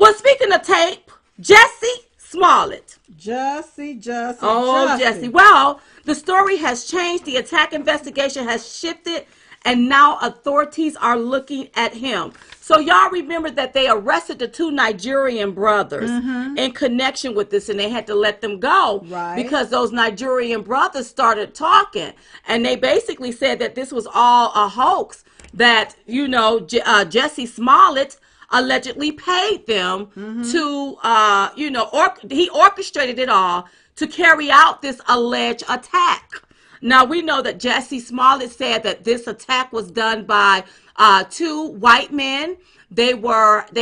Well, speaking of tape, Jussie Smollett. Jussie. Oh, Jussie. Well, the story has changed. The attack investigation has shifted, and now authorities are looking at him. So y'all remember that they arrested the two Nigerian brothers in connection with this, and they had to let them go because those Nigerian brothers started talking, and they basically said that this was all a hoax, that, you know, Jussie Smollett allegedly paid them to, he orchestrated it all to carry out this alleged attack. Now, we know that Jussie Smollett said that this attack was done by two white men. They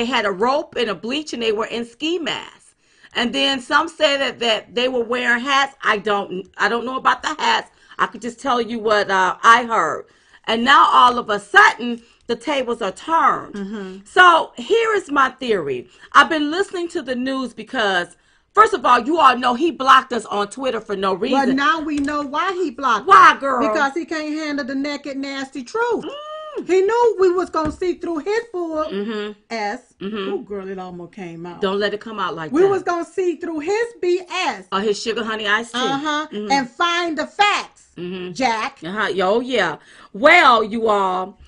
had a rope and a bleach, and they were in ski masks. And then some say that they were wearing hats. I don't know about the hats. I could just tell you what I heard. And now all of a sudden, the tables are turned. So here is my theory. I've been listening to the news because, first of all, you all know he blocked us on Twitter for no reason. But now we know why he blocked us. Why, girl? Because he can't handle the naked, nasty truth. He knew we was going to see through his full ass. Oh, girl, it almost came out. Don't let it come out like that. We was going to see through his BS. Or his sugar honey iced tea. And find the facts, Jack. Oh, yeah. Well, you all,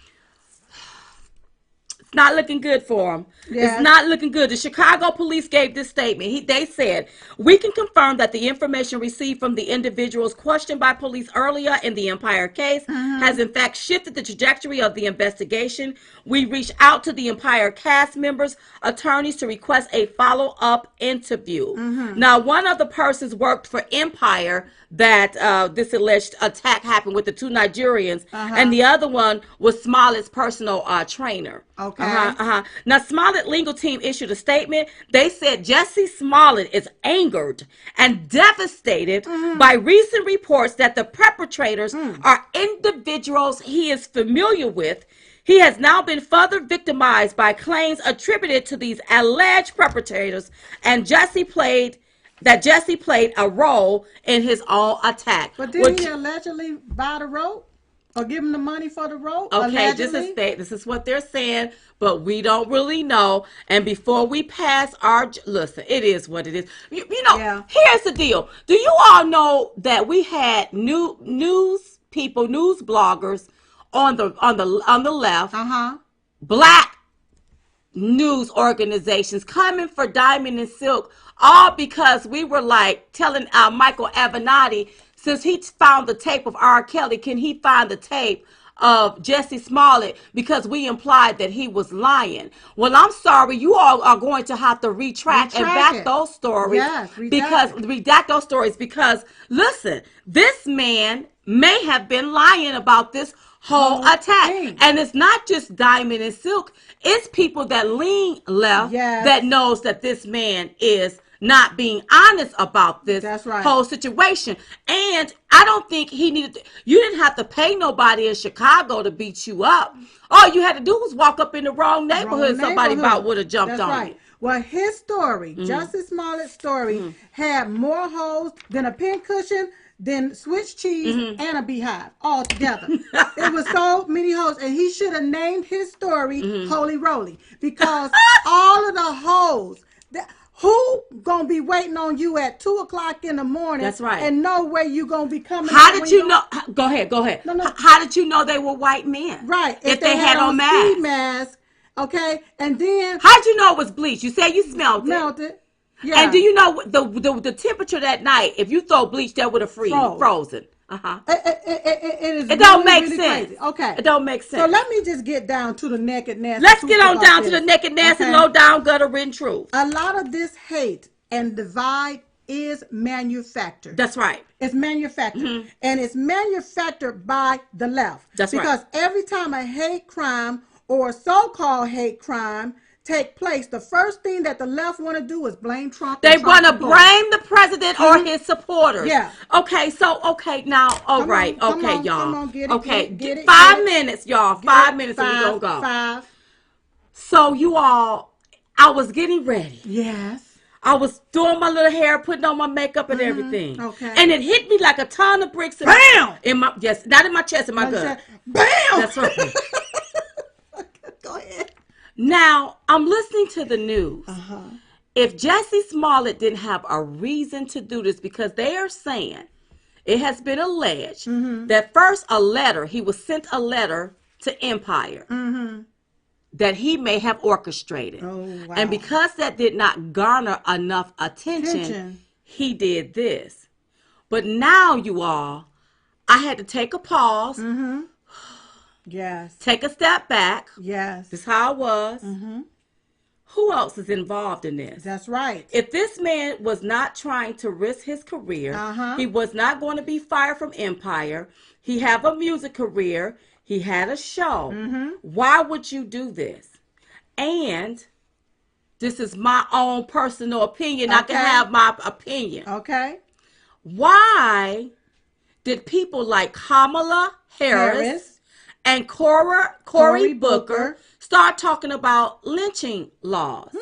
it's not looking good for him. Yes. It's not looking good. The Chicago police gave this statement. They said, "We can confirm that the information received from the individuals questioned by police earlier in the Empire case has in fact shifted the trajectory of the investigation. We reached out to the Empire cast members' attorneys to request a follow-up interview." Now, one of the persons worked for Empire that this alleged attack happened with, the two Nigerians, and the other one was Smollett's personal trainer. Okay. Now, Smollett legal team issued a statement. They said Jussie Smollett is angered and devastated by recent reports that the perpetrators are individuals he is familiar with. He has now been further victimized by claims attributed to these alleged perpetrators, and Jussie played a role in his own attack. But didn't he allegedly buy the rope? Or give him the money for the rope? Okay, this is what they're saying, but we don't really know. And before we pass listen, it is what it is. You know, here's the deal. Do you all know that we had news bloggers on the left, black news organizations coming for Diamond and Silk, all because we were like telling Michael Avenatti, since he found the tape of R. Kelly, can he find the tape of Jussie Smollett, because we implied that he was lying. Well, I'm sorry, you all are going to have to retract and back those stories. Yes, redact those stories because, listen, this man may have been lying about this whole attack. And it's not just Diamond and Silk. It's people that lean left that knows that this man is not being honest about this whole situation. And I don't think he needed to, you didn't have to pay nobody in Chicago to beat you up. All you had to do was walk up in the wrong neighborhood. Somebody about would have jumped on you. Well, his story, Jussie Smollett's story, had more holes than a pincushion, than Swiss cheese and a beehive all together. It was so many holes, and he should have named his story Holy Roly, because all of the holes. Who gonna be waiting on you at 2:00 in the morning? That's right. And know where you gonna be coming. How did you know? Go ahead. No. How did you know they were white men? Right. If they had on masks. Okay. And then how'd you know it was bleach? You said you smelled it. Yeah. And do you know the temperature that night? If you throw bleach, that would have frozen. It don't make sense. Crazy. Okay. It don't make sense. So let me just get down to the naked nasty. Let's get on down to the naked nasty, low down, gutter written truth. A lot of this hate and divide is manufactured. That's right. It's manufactured. And it's manufactured by the left. That's right. Because every time a hate crime or so-called hate crime take place, the first thing that the left want to do is blame Trump. They want to blame the president or his supporters. Yeah. Okay, now, all right. Okay, y'all. Come on, get it. Okay, get it, 5 minutes, y'all. 5 minutes and we're going to go. 5. So you all, I was getting ready. Yes. I was doing my little hair, putting on my makeup and everything. Okay. And it hit me like a ton of bricks. Bam! Not in my chest, in my gut. Bam! That's right. Go ahead. Now, I'm listening to the news. Uh-huh. If Jussie Smollett didn't have a reason to do this, because they are saying, it has been alleged that first he was sent a letter to Empire that he may have orchestrated. Oh, wow. And because that did not garner enough attention, he did this. But now, you all, I had to take a pause, Yes. take a step back. Yes. This is how it was. Who else is involved in this? That's right. If this man was not trying to risk his career, he was not going to be fired from Empire. He had a music career. He had a show. Why would you do this? And this is my own personal opinion. I can have my opinion. Okay. Why did people like Kamala Harris and Cory Booker start talking about lynching laws?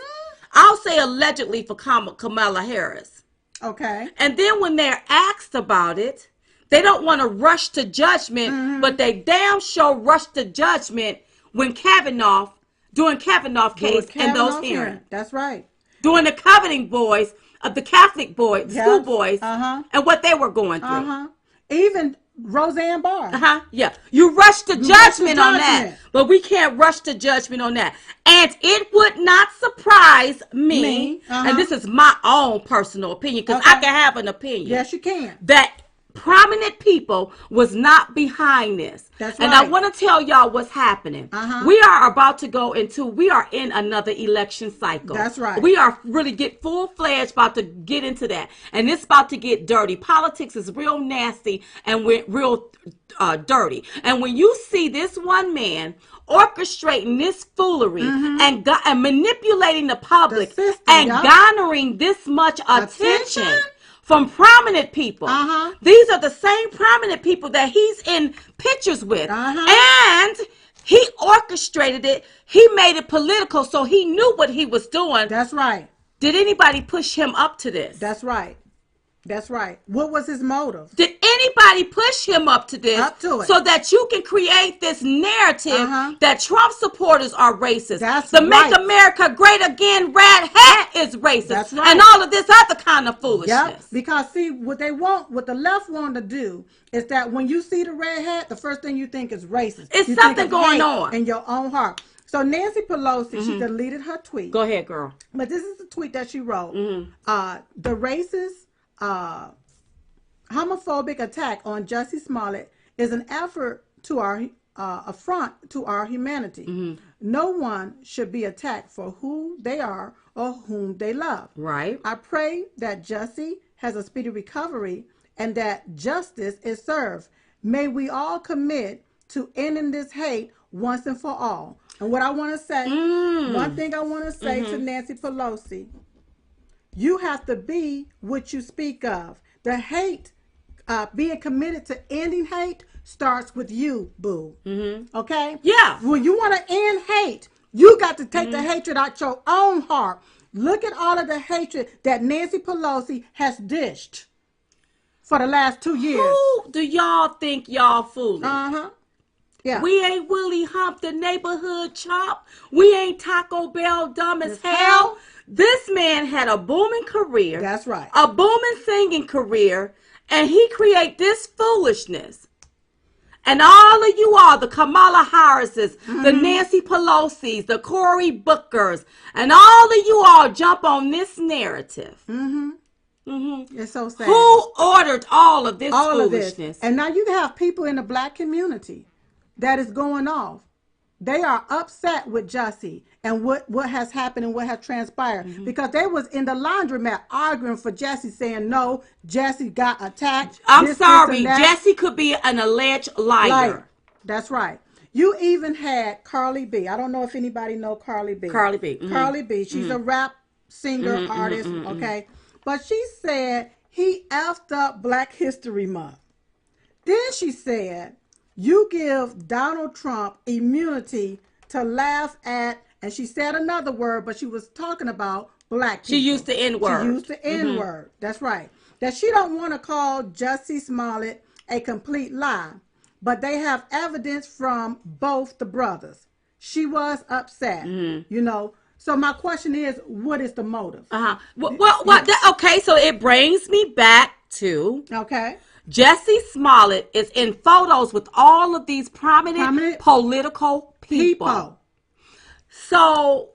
I'll say allegedly for Kamala Harris. Okay. And then when they're asked about it, they don't want to rush to judgment, but they damn sure rushed to judgment when during Kavanaugh case and those hearings. That's right. During the coveting boys of the Catholic boys, the school boys, and what they were going through. Even Roseanne Barr. Yeah. You rush to judgment on that. But we can't rush to judgment on that. And it would not surprise me. And this is my own personal opinion, because I can have an opinion. Yes, you can. That prominent people was not behind this. That's and right. I want to tell y'all what's happening. We are in another election cycle. That's right. We are really full-fledged about to get into that. And it's about to get dirty. Politics is real nasty and real dirty. And when you see this one man orchestrating this foolery and manipulating the public and garnering this much attention from prominent people. These are the same prominent people that he's in pictures with. And he orchestrated it. He made it political, so he knew what he was doing. That's right. Did anybody push him up to this? That's right. That's right. What was his motive? Did anybody push him up to this? Up to it. So that you can create this narrative that Trump supporters are racist. That's the right. Make America Great Again red hat is racist. That's right. And all of this other kind of foolishness. Yep. Because see, what the left want to do is that when you see the red hat, the first thing you think is racist. It's you something going on in your own heart. So Nancy Pelosi, she deleted her tweet. Go ahead, girl. But this is the tweet that she wrote. The racist, homophobic attack on Jussie Smollett is an effort to our affront to our humanity. No one should be attacked for who they are or whom they love. Right. I pray that Jussie has a speedy recovery and that justice is served. May we all commit to ending this hate once and for all. And what I want to say, one thing I want to say to Nancy Pelosi, you have to be what you speak of. The hate, being committed to ending hate starts with you, boo. Okay? Yeah. When you want to end hate, you got to take the hatred out your own heart. Look at all of the hatred that Nancy Pelosi has dished for the last 2 years. Who do y'all think y'all fooling? Yeah. We ain't Willie Hump, the neighborhood chop. We ain't Taco Bell dumb as hell. This man had a booming career. That's right. A booming singing career. And he create this foolishness. And all of you all, the Kamala Harrises, the Nancy Pelosi's, the Cory Bookers, and all of you all jump on this narrative. It's so sad. Who ordered all of this foolishness? Of this. And now you have people in the black community that is going off. They are upset with Jussie and what has happened and what has transpired because they was in the laundromat arguing for Jussie, saying no, Jussie got attacked. I'm sorry, Jussie could be an alleged liar. That's right. You even had Carly B. I don't know if anybody know Carly B. Carly B. Carly B. She's a rap singer, artist, okay? But she said he effed up Black History Month. Then she said, you give Donald Trump immunity to laugh at, and she said another word, but she was talking about black people. She used the N-word. She used the N-word. That's right. That she don't want to call Jussie Smollett a complete lie, but they have evidence from both the brothers. she was upset. You know. So my question is, what is the motive? Okay, so it brings me back to Okay. Jussie Smollett is in photos with all of these prominent political people. So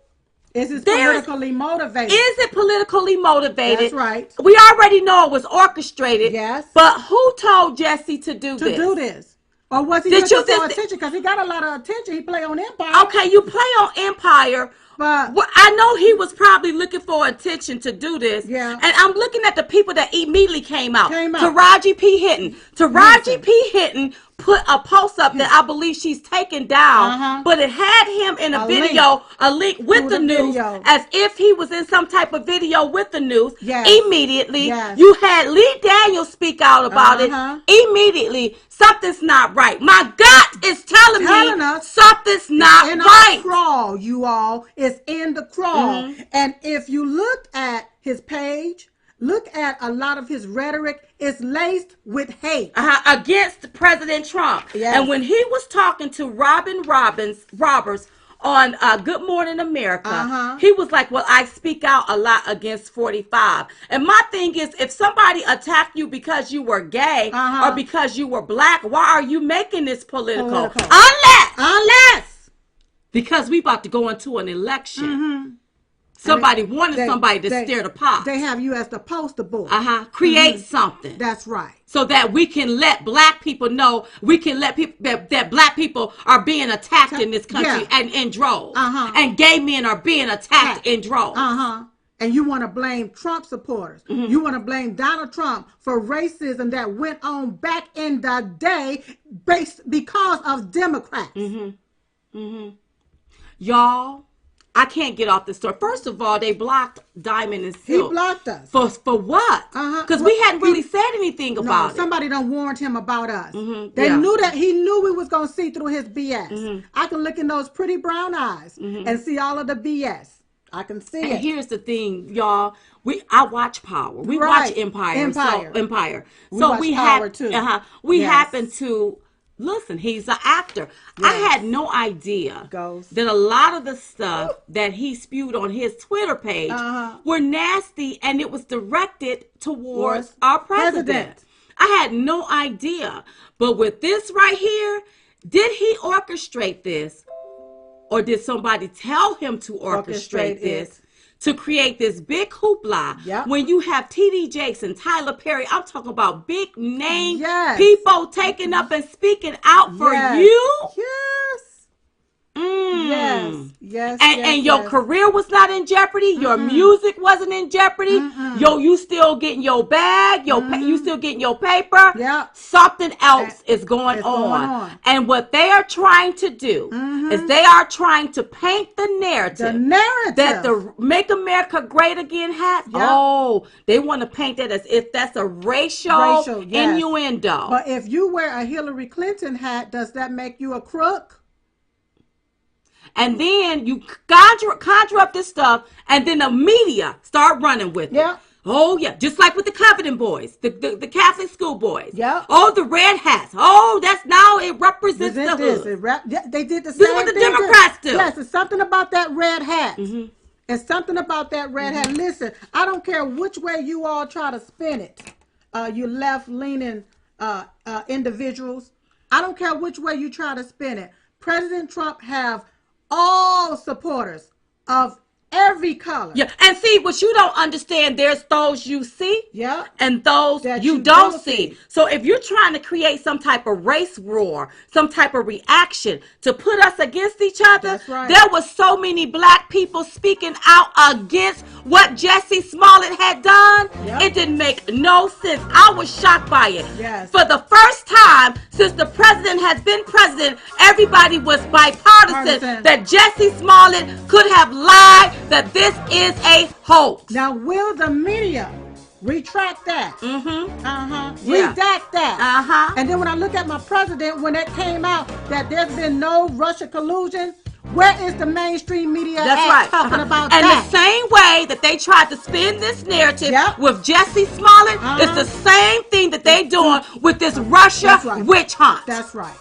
is it politically motivated? Is it politically motivated? That's right. We already know it was orchestrated. Yes. But who told Jussie to do this? Or was he looking for attention? Because he got a lot of attention. He played on Empire. Okay, you play on Empire. But I know he was probably looking for attention to do this. Yeah. And I'm looking at the people that immediately came out. Taraji P. Hinton. Taraji P. Hinton put a post up that I believe she's taken down, but it had him in a video, a link with the news, as if he was in some type of video with the news. Immediately, you had Lee Daniels speak out about it. Immediately, something's not right. My gut is telling me something's not right. In the crawl, you all. It's in the crawl. And if you look at his page, look at a lot of his rhetoric, it's laced with hate. Against President Trump. Yes. And when he was talking to Roberts on Good Morning America, he was like, well, I speak out a lot against 45. And my thing is, if somebody attacked you because you were gay or because you were black, why are you making this political? Unless because we about to go into an election. Somebody wanted somebody to stir the pot. They have you as the poster boy. Create something. That's right. So that we can let black people know, we can let people that black people are being attacked in this country and in droves. And gay men are being attacked in droves. And you want to blame Trump supporters. You want to blame Donald Trump for racism that went on back in the day because of Democrats. Y'all, I can't get off this story. First of all, they blocked Diamond and Silk. He blocked us. For what? Because we hadn't really said anything about it. Somebody done warned him about us. They knew that he knew we was going to see through his BS. I can look in those pretty brown eyes and see all of the BS. I can see it. And here's the thing, y'all. I watch Power. We watch Empire. So we happen to... Listen, he's an actor. I had no idea that a lot of the stuff that he spewed on his Twitter page were nasty, and it was directed towards our president. I had no idea. But with this right here, did he orchestrate this? Or did somebody tell him to orchestrate this? To create this big hoopla when you have T.D. Jakes and Tyler Perry. I'm talking about big name people taking up and speaking out for you. And your career was not in jeopardy. Your music wasn't in jeopardy. You still getting your bag. You still getting your paper. Something else is going on. And what they are trying to do is they are trying to paint the narrative that the Make America Great Again hat. They want to paint that as if that's a racial innuendo. But if you wear a Hillary Clinton hat, does that make you a crook? And then you conjure up this stuff, and then the media start running with it. Oh, yeah. Just like with the Covenant boys, the Catholic school boys. Oh, the red hats. Oh, that's now it represents the hood. They did the same thing. This is what the Democrats do. Yes, it's something about that red hat. It's something about that red hat. Listen, I don't care which way you all try to spin it. You left-leaning individuals. I don't care which way you try to spin it. President Trump have all supporters of every color. And see, what you don't understand, there's those you see and those that you don't see. So if you're trying to create some type of race war, some type of reaction to put us against each other, there was so many black people speaking out against what Jussie Smollett had done. It didn't make no sense. I was shocked by it. For the first time since the president has been president, everybody was bipartisan that Jussie Smollett could have lied, that this is a hoax. Now, will the media retract that? Redact that. And then when I look at my president, when that came out that there's been no Russia collusion, where is the mainstream media talking about that? And the same way that they tried to spin this narrative with Jussie Smollett, it's the same thing that they doing with this Russia witch hunt. That's right.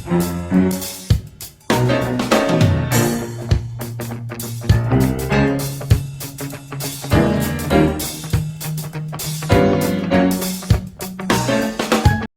Bye.